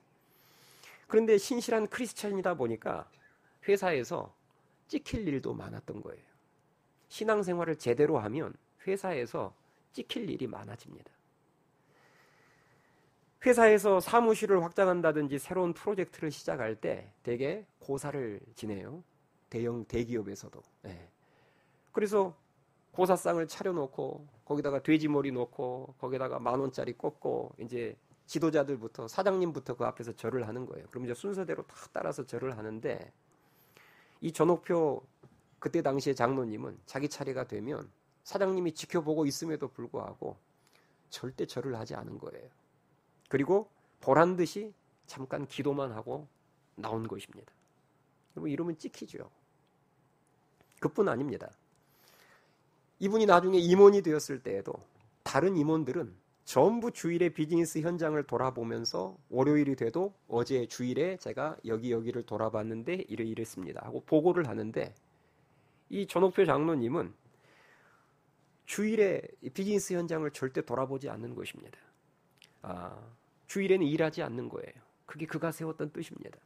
그런데 신실한 크리스찬이다 보니까 회사에서 찍힐 일도 많았던 거예요. 신앙생활을 제대로 하면 회사에서 찍힐 일이 많아집니다. 회사에서 사무실을 확장한다든지 새로운 프로젝트를 시작할 때 되게 고사를 지내요. 대형 대기업에서도. 네. 그래서 고사상을 차려놓고 거기다가 돼지머리 놓고 거기다가 10,000원짜리 꽂고 이제 지도자들부터 사장님부터 그 앞에서 절을 하는 거예요. 그럼 이제 순서대로 다 따라서 절을 하는데 이 전옥표 그때 당시의 장로님은 자기 차례가 되면 사장님이 지켜보고 있음에도 불구하고 절대 절을 하지 않은 거예요. 그리고 보란 듯이 잠깐 기도만 하고 나온 것입니다. 여러분, 이러면 찍히죠. 그뿐 아닙니다. 이분이 나중에 임원이 되었을 때에도 다른 임원들은 전부 주일에 비즈니스 현장을 돌아보면서 월요일이 돼도 어제 주일에 제가 여기를 돌아봤는데 이랬습니다 하고 보고를 하는데 이 전옥표 장로님은 주일에 비즈니스 현장을 절대 돌아보지 않는 것입니다. 주일에는 일하지 않는 거예요. 그게 그가 세웠던 뜻입니다.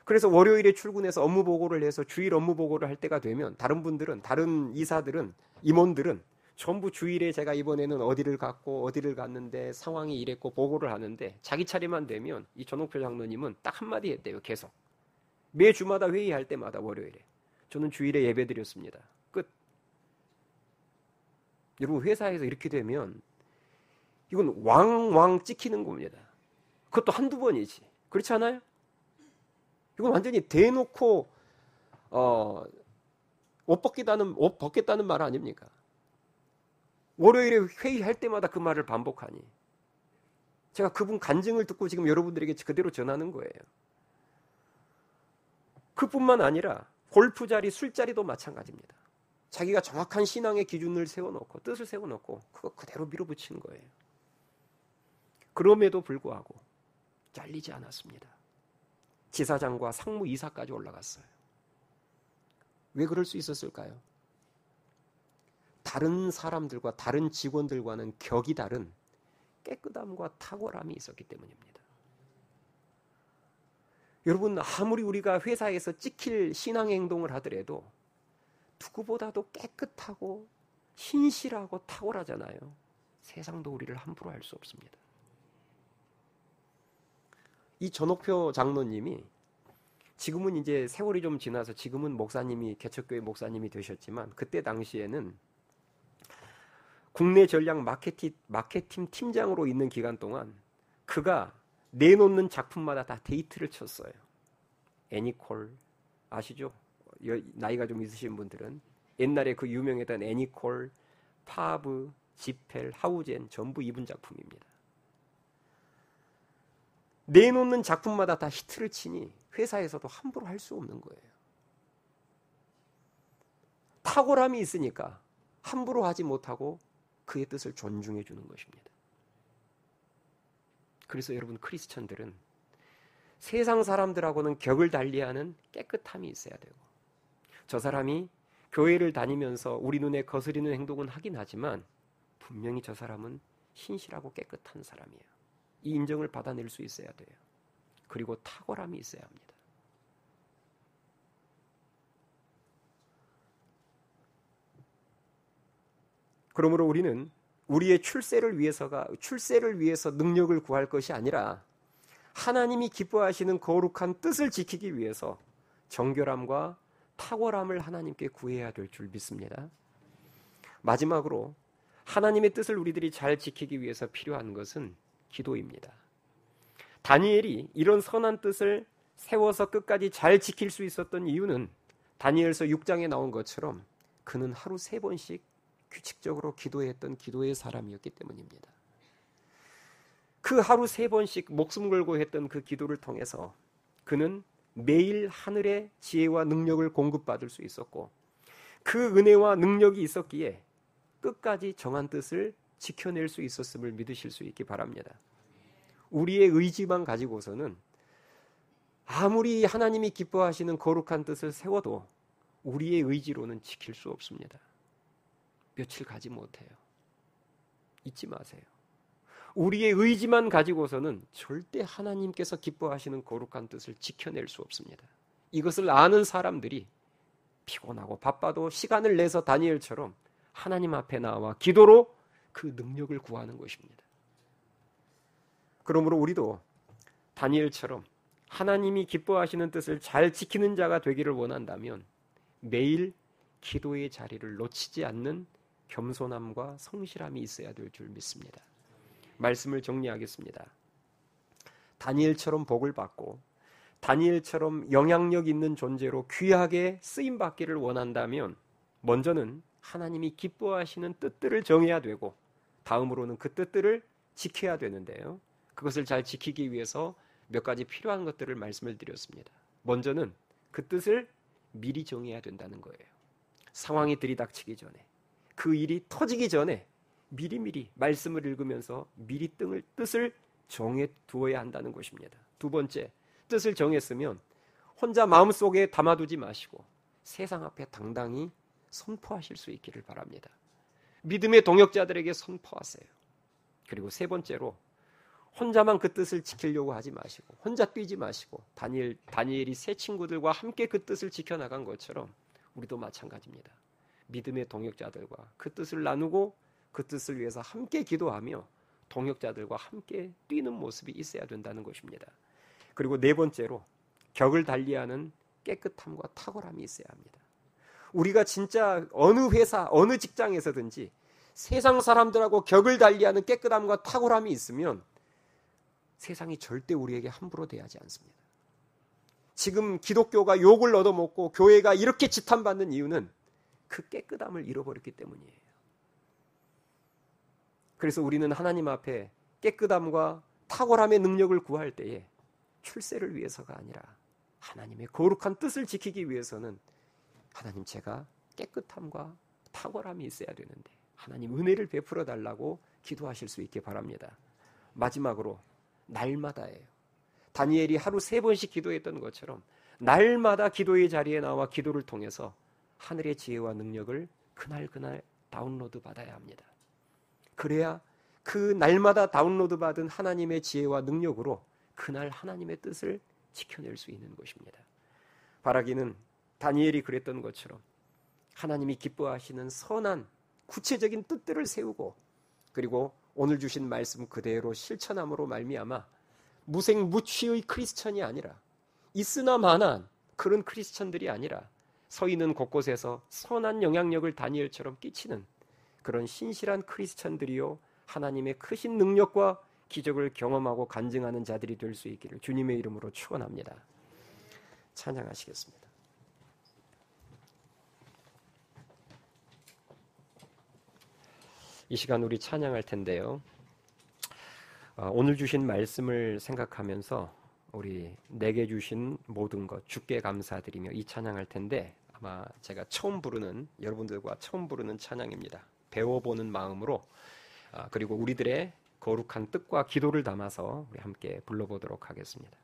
그래서 월요일에 출근해서 업무 보고를 해서 주일 업무 보고를 할 때가 되면 다른 이사들은, 임원들은 전부 주일에 제가 이번에는 어디를 갔는데 상황이 이랬고 보고를 하는데 자기 차례만 되면 이 전옥표 장로님은 딱 한마디 했대요. 계속. 매주마다 회의할 때마다 월요일에. 저는 주일에 예배 드렸습니다. 끝. 여러분, 회사에서 이렇게 되면 이건 왕 찍히는 겁니다. 그것도 한두 번이지. 그렇지 않아요? 이건 완전히 대놓고 옷 벗겠다는 말 아닙니까? 월요일에 회의할 때마다 그 말을 반복하니 제가 그분 간증을 듣고 지금 여러분들에게 그대로 전하는 거예요. 그뿐만 아니라 골프 자리, 술자리도 마찬가지입니다. 자기가 정확한 신앙의 기준을 세워놓고 뜻을 세워놓고 그거 그대로 밀어붙이는 거예요. 그럼에도 불구하고 잘리지 않았습니다. 지사장과 상무이사까지 올라갔어요. 왜 그럴 수 있었을까요? 다른 사람들과 다른 직원들과는 격이 다른 깨끗함과 탁월함이 있었기 때문입니다. 여러분, 아무리 우리가 회사에서 찍힐 신앙행동을 하더라도 누구보다도 깨끗하고 신실하고 탁월하잖아요. 세상도 우리를 함부로 할 수 없습니다. 이 전옥표 장로님이 지금은 이제 세월이 좀 지나서 지금은 목사님이 개척교회 목사님이 되셨지만 그때 당시에는 국내 전략 마케팅 팀장으로 있는 기간 동안 그가 내놓는 작품마다 다 데이트를 쳤어요. 애니콜 아시죠? 나이가 좀 있으신 분들은 옛날에 그 유명했던 애니콜, 파브, 지펠, 하우젠 전부 이분 작품입니다. 내놓는 작품마다 다 히트를 치니 회사에서도 함부로 할 수 없는 거예요. 탁월함이 있으니까 함부로 하지 못하고 그의 뜻을 존중해 주는 것입니다. 그래서 여러분 크리스천들은 세상 사람들하고는 격을 달리하는 깨끗함이 있어야 되고, 저 사람이 교회를 다니면서 우리 눈에 거스리는 행동은 하긴 하지만 분명히 저 사람은 신실하고 깨끗한 사람이에요. 이 인정을 받아낼 수 있어야 돼요. 그리고 탁월함이 있어야 합니다. 그러므로 우리는 우리의 출세를 위해서 능력을 구할 것이 아니라 하나님이 기뻐하시는 거룩한 뜻을 지키기 위해서 정결함과 탁월함을 하나님께 구해야 될 줄 믿습니다. 마지막으로 하나님의 뜻을 우리들이 잘 지키기 위해서 필요한 것은 기도입니다. 다니엘이 이런 선한 뜻을 세워서 끝까지 잘 지킬 수 있었던 이유는 다니엘서 6장에 나온 것처럼 그는 하루 3번씩 규칙적으로 기도했던 기도의 사람이었기 때문입니다. 그 하루 3번씩 목숨 걸고 했던 그 기도를 통해서 그는 매일 하늘의 지혜와 능력을 공급받을 수 있었고, 그 은혜와 능력이 있었기에 끝까지 정한 뜻을 지켜낼 수 있었음을 믿으실 수 있기 바랍니다. 우리의 의지만 가지고서는 아무리 하나님이 기뻐하시는 거룩한 뜻을 세워도 우리의 의지로는 지킬 수 없습니다. 며칠 가지 못해요. 잊지 마세요. 우리의 의지만 가지고서는 절대 하나님께서 기뻐하시는 거룩한 뜻을 지켜낼 수 없습니다. 이것을 아는 사람들이 피곤하고 바빠도 시간을 내서 다니엘처럼 하나님 앞에 나와 기도로 그 능력을 구하는 것입니다. 그러므로 우리도 다니엘처럼 하나님이 기뻐하시는 뜻을 잘 지키는 자가 되기를 원한다면 매일 기도의 자리를 놓치지 않는 겸손함과 성실함이 있어야 될 줄 믿습니다. 말씀을 정리하겠습니다. 다니엘처럼 복을 받고 다니엘처럼 영향력 있는 존재로 귀하게 쓰임받기를 원한다면 먼저는 하나님이 기뻐하시는 뜻들을 정해야 되고 다음으로는 그 뜻들을 지켜야 되는데요. 그것을 잘 지키기 위해서 몇 가지 필요한 것들을 말씀을 드렸습니다. 먼저는 그 뜻을 미리 정해야 된다는 거예요. 상황이 들이닥치기 전에, 그 일이 터지기 전에 미리미리 말씀을 읽으면서 미리 뜻을 정해 두어야 한다는 것입니다. 두 번째, 뜻을 정했으면 혼자 마음속에 담아두지 마시고 세상 앞에 당당히 선포하실 수 있기를 바랍니다. 믿음의 동역자들에게 선포하세요. 그리고 세 번째로 혼자만 그 뜻을 지키려고 하지 마시고 혼자 뛰지 마시고 다니엘이 세 친구들과 함께 그 뜻을 지켜나간 것처럼 우리도 마찬가지입니다. 믿음의 동역자들과 그 뜻을 나누고 그 뜻을 위해서 함께 기도하며 동역자들과 함께 뛰는 모습이 있어야 된다는 것입니다. 그리고 네 번째로 격을 달리하는 깨끗함과 탁월함이 있어야 합니다. 우리가 진짜 어느 회사, 어느 직장에서든지 세상 사람들하고 격을 달리하는 깨끗함과 탁월함이 있으면 세상이 절대 우리에게 함부로 대하지 않습니다. 지금 기독교가 욕을 얻어먹고 교회가 이렇게 지탄받는 이유는 그 깨끗함을 잃어버렸기 때문이에요. 그래서 우리는 하나님 앞에 깨끗함과 탁월함의 능력을 구할 때에 출세를 위해서가 아니라 하나님의 거룩한 뜻을 지키기 위해서는 하나님, 제가 깨끗함과 탁월함이 있어야 되는데 하나님 은혜를 베풀어 달라고 기도하실 수 있게 바랍니다. 마지막으로 날마다예요. 다니엘이 하루 3번씩 기도했던 것처럼 날마다 기도의 자리에 나와 기도를 통해서 하늘의 지혜와 능력을 그날 다운로드 받아야 합니다. 그래야 그 날마다 다운로드 받은 하나님의 지혜와 능력으로 그날 하나님의 뜻을 지켜낼 수 있는 것입니다. 바라기는 다니엘이 그랬던 것처럼 하나님이 기뻐하시는 선한 구체적인 뜻들을 세우고 그리고 오늘 주신 말씀 그대로 실천함으로 말미암아 무색무취의 크리스천이 아니라 있으나 마나한 그런 크리스천들이 아니라 서 있는 곳곳에서 선한 영향력을 다니엘처럼 끼치는 그런 신실한 크리스천들이요 하나님의 크신 능력과 기적을 경험하고 간증하는 자들이 될 수 있기를 주님의 이름으로 축원합니다. 찬양하시겠습니다. 이 시간 우리 찬양할 텐데요. 오늘 주신 말씀을 생각하면서 우리 내게 주신 모든 것 주께 감사드리며 이 찬양할 텐데, 아마 제가 여러분들과 처음 부르는 찬양입니다. 배워보는 마음으로 그리고 우리들의 거룩한 뜻과 기도를 담아서 우리 함께 불러보도록 하겠습니다.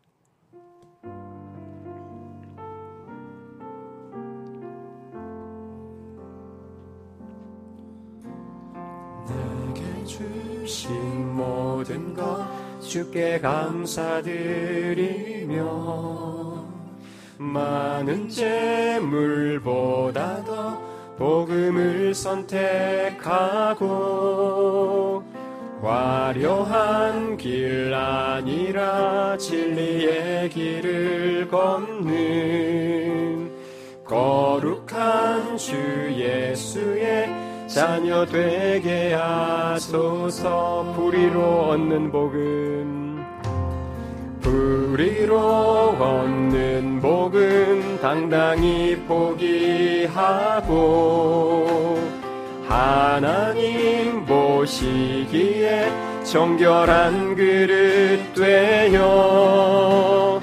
내게 주신 모든 것 주께 감사드리며 많은 재물보다 더 복음을 선택하고 화려한 길 아니라 진리의 길을 걷는 거룩한 주 예수의 자녀 되게 하소서. 불의로 얻는 복음 당당히 포기하고 하나님 보시기에 정결한 그릇 되어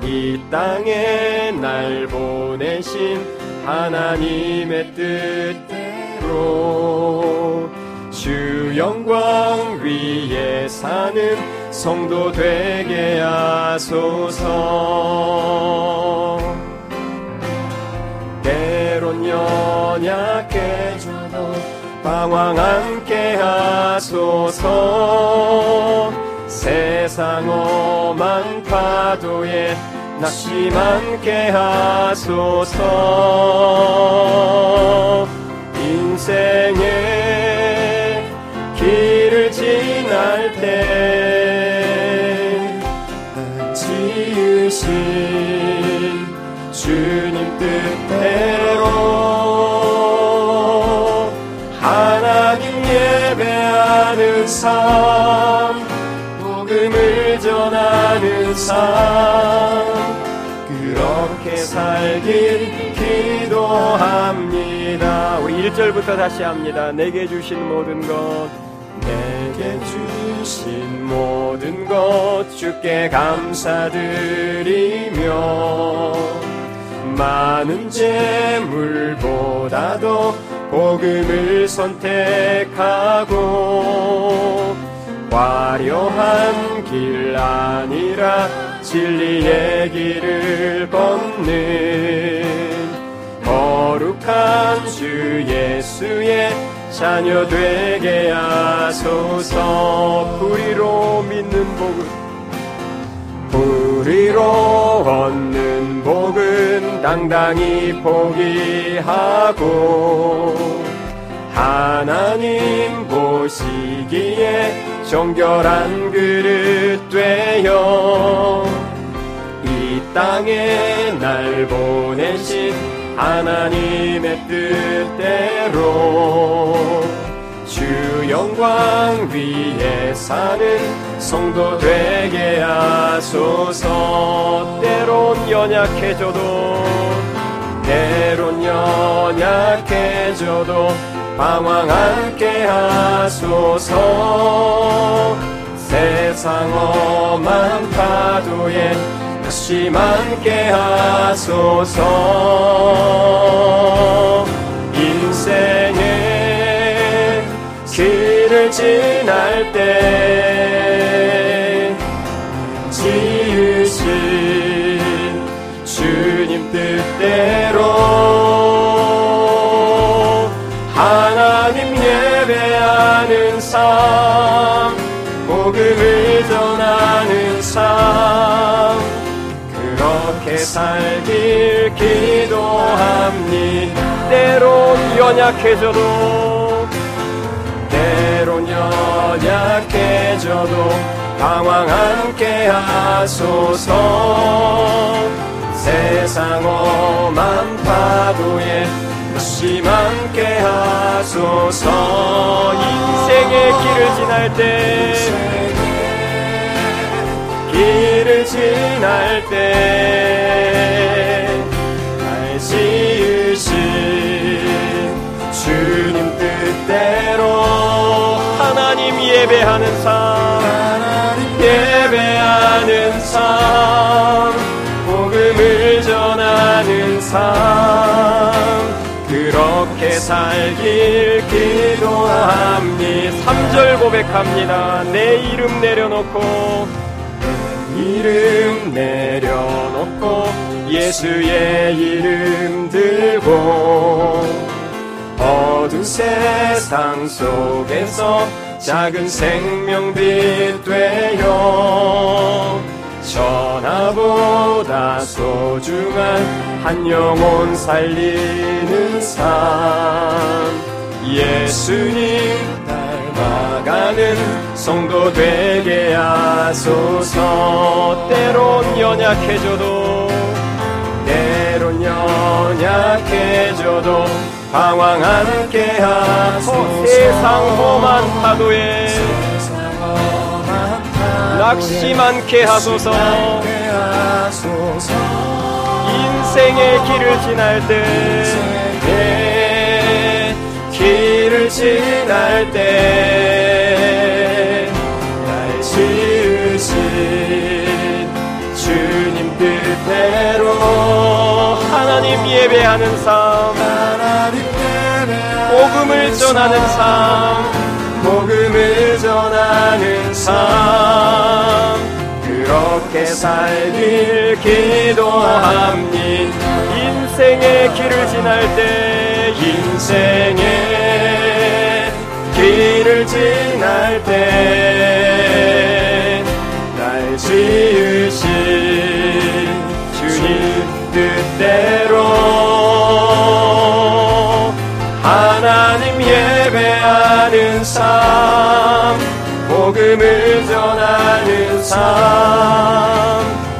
이 땅에 날 보내신 하나님의 뜻대로 주 영광 위에 사는 성도 되게 하소서. 때론 연약해져도 방황 함께 하소서. 세상 험한 파도에 낙심 않게 하소서. 인생의 길을 지날 때 지으신 주님 뜻대로 하나님 예배하는 삶, 복음을 전하는 삶, 그렇게 살길 기도합니다. 우리 1절부터 다시 합니다. 내게 주신 모든 것, 내게 주신 모든 것 주께 감사드리며 많은 재물보다도 복음을 선택하고 화려한 길 아니라 진리의 길을 걷는 거룩한 주 예수의 자녀 되게 하소서. 불의로 얻는 복은 당당히 포기하고 하나님 보시기에 정결한 그릇 되어 이 땅에 날 보내신 하나님의 뜻대로 주 영광 위에 사는 성도 되게 하소서. 때론 연약해져도 방황 않게 하소서. 세상 험한 파도에 낙심 않게 하소서. 인생의 길을 지날 때 지으신 주님 뜻대로 하나님 예배하는 삶, 복음을 전하는 삶, 그렇게 살길 기도합니다. 때론 연약해져도 방황 않게 하소서. 세상 험한 파도에 낙심함께 하소서. 인생의 길을 지날 때, 길을 지날 때 날 지으신 주님 뜻대로 하나님 예배하는 삶, 예배하는 삶, 복음을 전하는 삶, 그렇게 살길 기도합니다. 3절 고백합니다. 내 이름 내려놓고, 이름 내려놓고 예수의 이름 들고 어두운 세상 속에서 작은 생명빛 되어 천하보다 소중한 한 영혼 살리는 삶, 예수님 닮아가는 성도 되게 하소서. 때론 연약해져도, 때론 연약해져도 방황 함께 하소서. 세상 험한 파도에 낙심 않게 하소서. 인생의 길을 지날 때, 길을 지날 때 날 지으신 주님 뜻대로 하나님 예배하는 삶, 복음을 전하는 삶, 복음을 전하는 삶, 그렇게 살길 기도합니다. 인생의 길을 지날 때, 인생의 길을 지날 때 날 지으신 주님 뜻대로 하나님 예배하는 삶, 복음을 전하는 삶,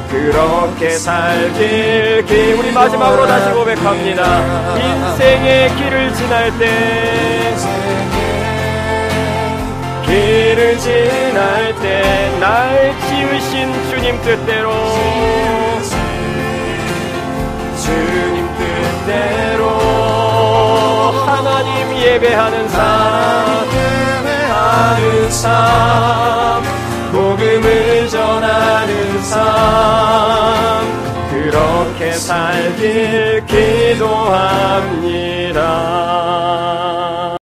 그렇게 살길 우리 마지막으로 다시 고백합니다. 인생의 길을 지날 때, 길을 지날 때 날 지으신 주님 뜻대로, 주님 뜻대로 하나님 예배하는 삶, 예배하는 삶, 복음을 전하는 삶, 그렇게 살길